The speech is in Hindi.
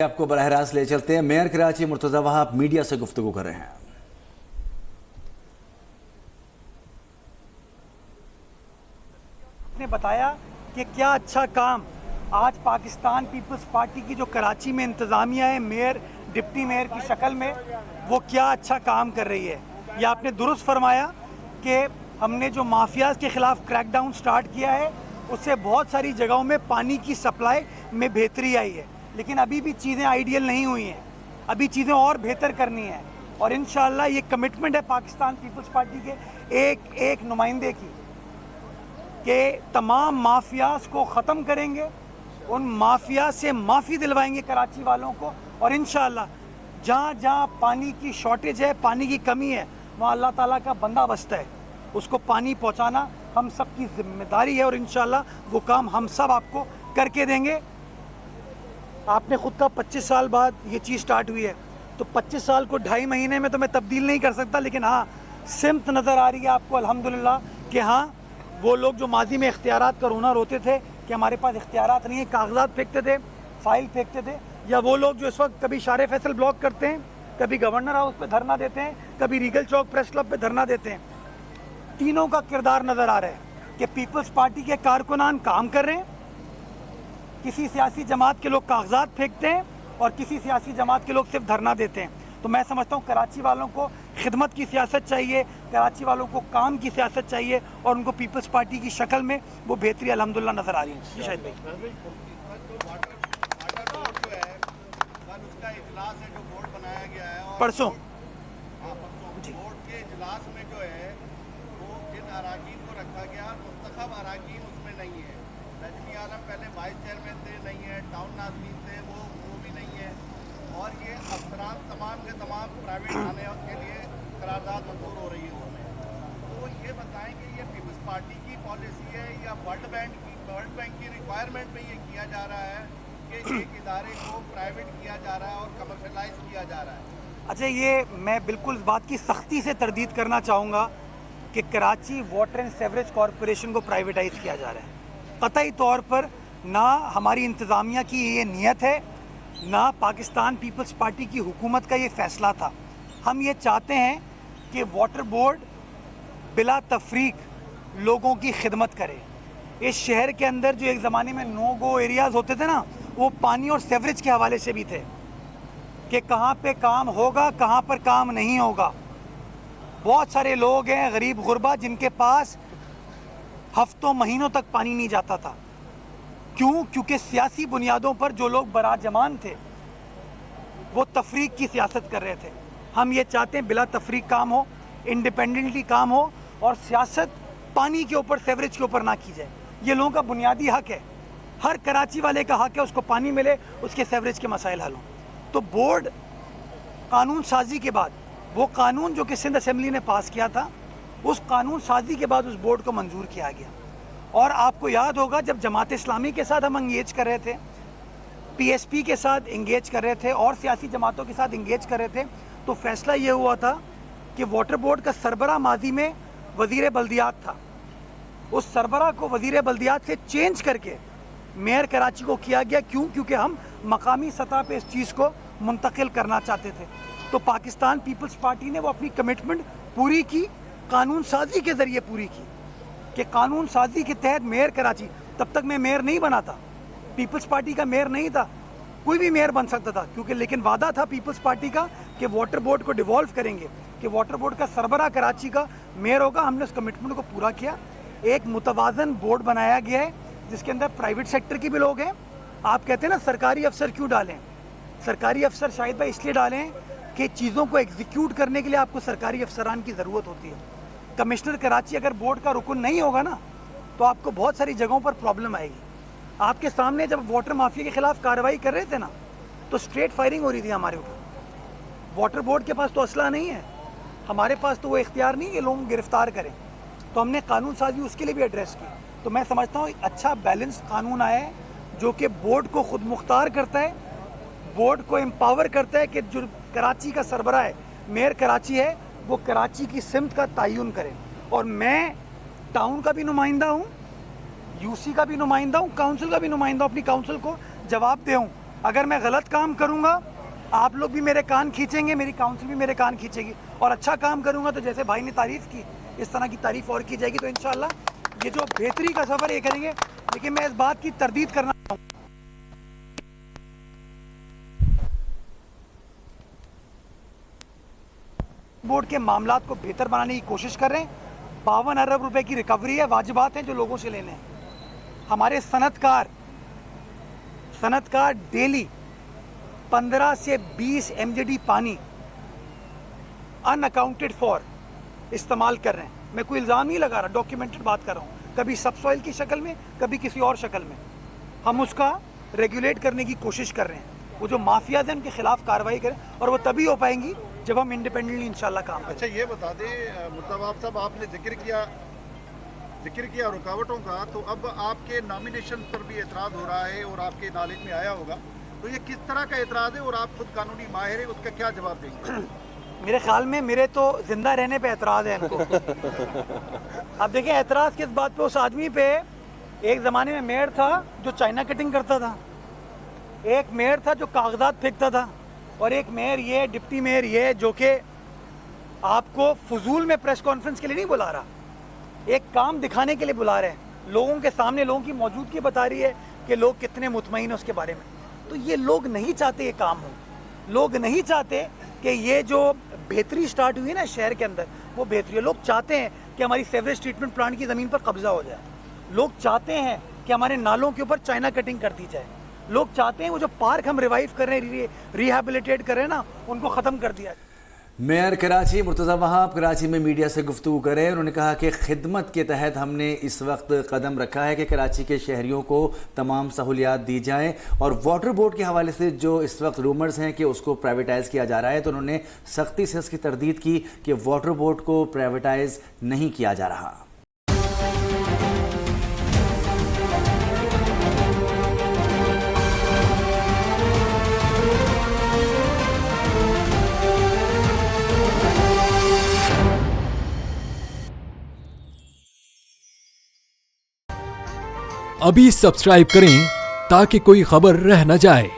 आपको बराह रास्त ले चलते हैं। मेयर कराची मुर्तज़ा वहाब मीडिया से गुफ्तगू कर रहे हैं। ने बताया कि क्या अच्छा काम आज पाकिस्तान पीपल्स पार्टी की जो कराची में इंतज़ामिया है, मेयर डिप्टी मेयर की शक्ल में, वो क्या अच्छा काम कर रही है। ये आपने दुरुस्त फरमाया कि हमने जो माफियाज़ के ख़िलाफ़ क्रैकडाउन स्टार्ट किया है, उससे बहुत सारी जगहों में पानी की सप्लाई में बेहतरी आई है, लेकिन अभी भी चीज़ें आइडियल नहीं हुई हैं, अभी चीज़ें और बेहतर करनी है। और इंशाअल्लाह ये कमिटमेंट है पाकिस्तान पीपल्स पार्टी के एक एक नुमाइंदे की कि तमाम माफियाज़ को ख़त्म करेंगे, उन माफिया से माफ़ी दिलवाएंगे कराची वालों को, और इंशाअल्लाह जहाँ जहाँ पानी की शॉर्टेज है, पानी की कमी है, वहाँ अल्लाह ताला का बंदा बसता है, उसको पानी पहुँचाना हम सब की जिम्मेदारी है, और इंशाअल्लाह वो काम हम सब आपको करके देंगे। आपने ख़ुद का 25 साल बाद ये चीज़ स्टार्ट हुई है, तो 25 साल को 2.5 महीने में तो मैं तब्दील नहीं कर सकता, लेकिन हाँ सिमत नज़र आ रही है आपको अल्हम्दुलिल्लाह कि हाँ वो लोग जो माजी में इख्तियारात का रोना रोते थे कि हमारे पास इख्तियारात नहीं है, कागजात फेंकते थे, फाइल फेंकते थे, या वो लोग जो इस वक्त कभी शारे फैसल ब्लॉक करते हैं, कभी गवर्नर हाउस पे धरना देते हैं, कभी रीगल चौक प्रेस क्लब पे धरना देते हैं, तीनों का किरदार नज़र आ रहा है कि पीपल्स पार्टी के कारकुनान काम कर रहे हैं, किसी सियासी जमात के लोग कागजात फेंकते हैं और किसी सियासी जमात के लोग सिर्फ धरना देते हैं। तो मैं समझता हूँ कराची वालों को खिदमत की सियासत चाहिए, कराची वालों को काम की सियासत चाहिए, और उनको पीपल्स पार्टी की शक्ल में वो बेहतरी अल्हम्दुलिल्लाह नज़र आ रही है। जी शाहिद भाई, परसों जी बोर्ड के इजलास में जो है वो जिन अराकीन को रखा गया, मुंतखब अराकीन उसमें नहीं है। रजनी आलम पहले वाइस चेयरमैन थे, नहीं है, टाउन नाज़रीन थे, वो भी नहीं है, और ये अफसरान तमाम के तमाम प्राइवेट थाने के लिए करारदाद मंजूर हो रही है उसमें। तो ये बताएं कि ये पीपल्स पार्टी की पॉलिसी है या वर्ल्ड बैंक की रिक्वायरमेंट में ये किया जा रहा है कि एक इदारे को प्राइवेट किया जा रहा है और कमर्शलाइज किया जा रहा है। अच्छा, ये मैं बिल्कुल इस बात की सख्ती से तरदीद करना चाहूँगा कि Karachi water and sewerage corporation को प्राइवेटाइज़ किया जा रहा है। कतई तौर पर ना हमारी इंतज़ामिया की ये नीयत है, ना पाकिस्तान पीपल्स पार्टी की हुकूमत का ये फ़ैसला था। हम ये चाहते हैं कि वाटर बोर्ड बिला तफरीक लोगों की खिदमत करे। इस शहर के अंदर जो एक ज़माने में नो गो एरियाज़ होते थे ना, वो पानी और सेवरेज के हवाले से भी थे कि कहाँ पे काम होगा, कहाँ पर काम नहीं होगा। बहुत सारे लोग हैं गरीब गुरबा जिनके पास हफ्तों महीनों तक पानी नहीं जाता था। क्यों? क्योंकि सियासी बुनियादों पर जो लोग बराजमान थे वो तफरीक की सियासत कर रहे थे। हम ये चाहते हैं बिला तफरीक काम हो, इंडिपेंडेंटली काम हो, और सियासत पानी के ऊपर, सेवरेज के ऊपर ना की जाए। ये लोगों का बुनियादी हक है, हर कराची वाले का हक है उसको पानी मिले, उसके सेवरेज के मसाइल हल हों। तो बोर्ड कानून साजी के बाद, वो कानून जो कि सिंध असेंबली ने पास किया था, उस कानून साजी के बाद उस बोर्ड को मंजूर किया गया। और आपको याद होगा जब जमात इस्लामी के साथ हम इंगेज कर रहे थे, पीएसपी के साथ इंगेज कर रहे थे, और सियासी जमातों के साथ इंगेज कर रहे थे, तो फैसला ये हुआ था कि वाटर बोर्ड का सरबरा माजी में वज़ीर बल्दियात था, उस सरबरा को वज़ीर बल्दियात से चेंज करके मेयर कराची को किया गया। क्यों? क्योंकि हम मकामी सतह पे इस चीज़ को मुंतकिल करना चाहते थे। तो पाकिस्तान पीपल्स पार्टी ने वो अपनी कमिटमेंट पूरी की, कानून साजी के ज़रिए पूरी की, कि कानून साजी के तहत मेयर कराची, तब तक मैं मेयर नहीं बना था, पीपल्स पार्टी का मेयर नहीं था, कोई भी मेयर बन सकता था, क्योंकि लेकिन वादा था पीपल्स पार्टी का कि वाटर बोर्ड को डिवॉल्व करेंगे, कि वाटर बोर्ड का सरबरा कराची का मेयर होगा। हमने उस कमिटमेंट को पूरा किया। एक मुतवाज़न बोर्ड बनाया गया है जिसके अंदर प्राइवेट सेक्टर के भी लोग हैं। आप कहते हैं ना सरकारी अफसर क्यों डालें? सरकारी अफसर शाहिद भाई इसलिए डालें कि चीज़ों को एग्जीक्यूट करने के लिए आपको सरकारी अफसरान की ज़रूरत होती है। कमिश्नर कराची अगर बोर्ड का रुकन नहीं होगा ना, तो आपको बहुत सारी जगहों पर प्रॉब्लम आएगी। आपके सामने जब वाटर माफिया के खिलाफ कार्रवाई कर रहे थे ना, तो स्ट्रेट फायरिंग हो रही थी हमारे ऊपर। वाटर बोर्ड के पास तो असला नहीं है, हमारे पास तो वो इख्तियार नहीं है लोग गिरफ्तार करें, तो हमने कानून साजी उसके लिए भी एड्रेस की। तो मैं समझता हूँ अच्छा बैलेंस कानून आया है जो कि बोर्ड को खुद मुख्तार करता है, बोर्ड को एम्पावर करता है कि जो कराची का सरबरा है, मेयर कराची है, वो कराची की सिमत का तयन करे। और मैं टाउन का भी नुमाइंदा हूँ, यूसी का भी नुमाइंदा हूँ, काउंसिल का भी नुमाइंदा हूँ, अपनी काउंसिल को जवाब दे हूँ अगर मैं गलत काम करूंगा आप लोग भी मेरे कान खींचेंगे, मेरी काउंसिल भी मेरे कान खींचेगी, और अच्छा काम करूंगा तो जैसे भाई ने तारीफ़ की इस तरह की तारीफ़ और की जाएगी। तो इंशाल्लाह ये जो बेहतरी का सफ़र ये करेंगे। लेकिन मैं इस बात की तरदीद करना चाहूँगा, बोर्ड के मामलात को बेहतर बनाने की कोशिश कर रहे हैं। 52 अरब रुपए की रिकवरी है, वाजिबात हैं जो लोगों से लेने हैं। हमारे सनतकार डेली 15 से 20 MJD पानी अनअकाउंटेड फॉर इस्तेमाल कर रहे हैं। मैं कोई इल्ज़ाम नहीं लगा रहा, डॉक्यूमेंटेड बात कर रहा हूँ, कभी सबसॉइल की शक्ल में, कभी किसी और शक्ल में। हम उसका रेगुलेट करने की कोशिश कर रहे हैं। वो जो माफियाज हैं उनके खिलाफ कार्रवाई करें, और वो तभी हो पाएंगी जब हम इंडिपेंडेंटली इंशाल्लाह काम करें। अच्छा ये बता दें मुर्तज़ा साहब, आपने जिक्र किया रुकावटों का, तो अब आपके नॉमिनेशन पर भी एतराज़ हो रहा है और आपके नॉलेज में आया होगा, तो ये किस तरह का एतराज़ है और आप खुद कानूनी माहिर है, उसका क्या जवाब देंगे? मेरे ख्याल में मेरे तो जिंदा रहने पे एतराज़ है इनको। अब देखें एतराज़ किस बात पे, उस आदमी पे एक ज़माने में मेयर था जो चाइना कटिंग करता था, एक मेयर था जो कागजात फेंकता था, और एक मेयर ये, डिप्टी मेयर ये, जो कि आपको फजूल में प्रेस कॉन्फ्रेंस के लिए नहीं बुला रहा, एक काम दिखाने के लिए बुला रहे हैं, लोगों के सामने लोगों की मौजूदगी बता रही है कि लोग कितने मुतमईन हैं उसके बारे में। तो ये लोग नहीं चाहते ये काम हो, लोग नहीं चाहते कि ये जो बेहतरी स्टार्ट हुई है ना शहर के अंदर, वो बेहतरी। लोग चाहते हैं कि हमारी सेवरेज ट्रीटमेंट प्लांट की ज़मीन पर कब्जा हो जाए, लोग चाहते हैं कि हमारे नालों के ऊपर चाइना कटिंग कर दी जाए, लोग चाहते हैं वो जो पार्क हम रिवाइव कर रहे हैं, रिहैबिलिटेट कर रहे हैं ना, उनको ख़त्म कर दिया जाए। मेयर कराची मुर्तज़ा वहाब कराची में मीडिया से गुफ्तगू करें। उन्होंने कहा कि खिदमत के तहत हमने इस वक्त कदम रखा है कि कराची के शहरियों को तमाम सहूलियात दी जाएं, और वाटर बोर्ड के हवाले से जो इस वक्त रूमर्स हैं कि उसको प्राइवेटाइज़ किया जा रहा है, तो उन्होंने सख्ती से उसकी तरदीद की कि वाटर बोर्ड को प्राइवेटाइज़ नहीं किया जा रहा। अभी सब्सक्राइब करें ताकि कोई खबर रह न जाए।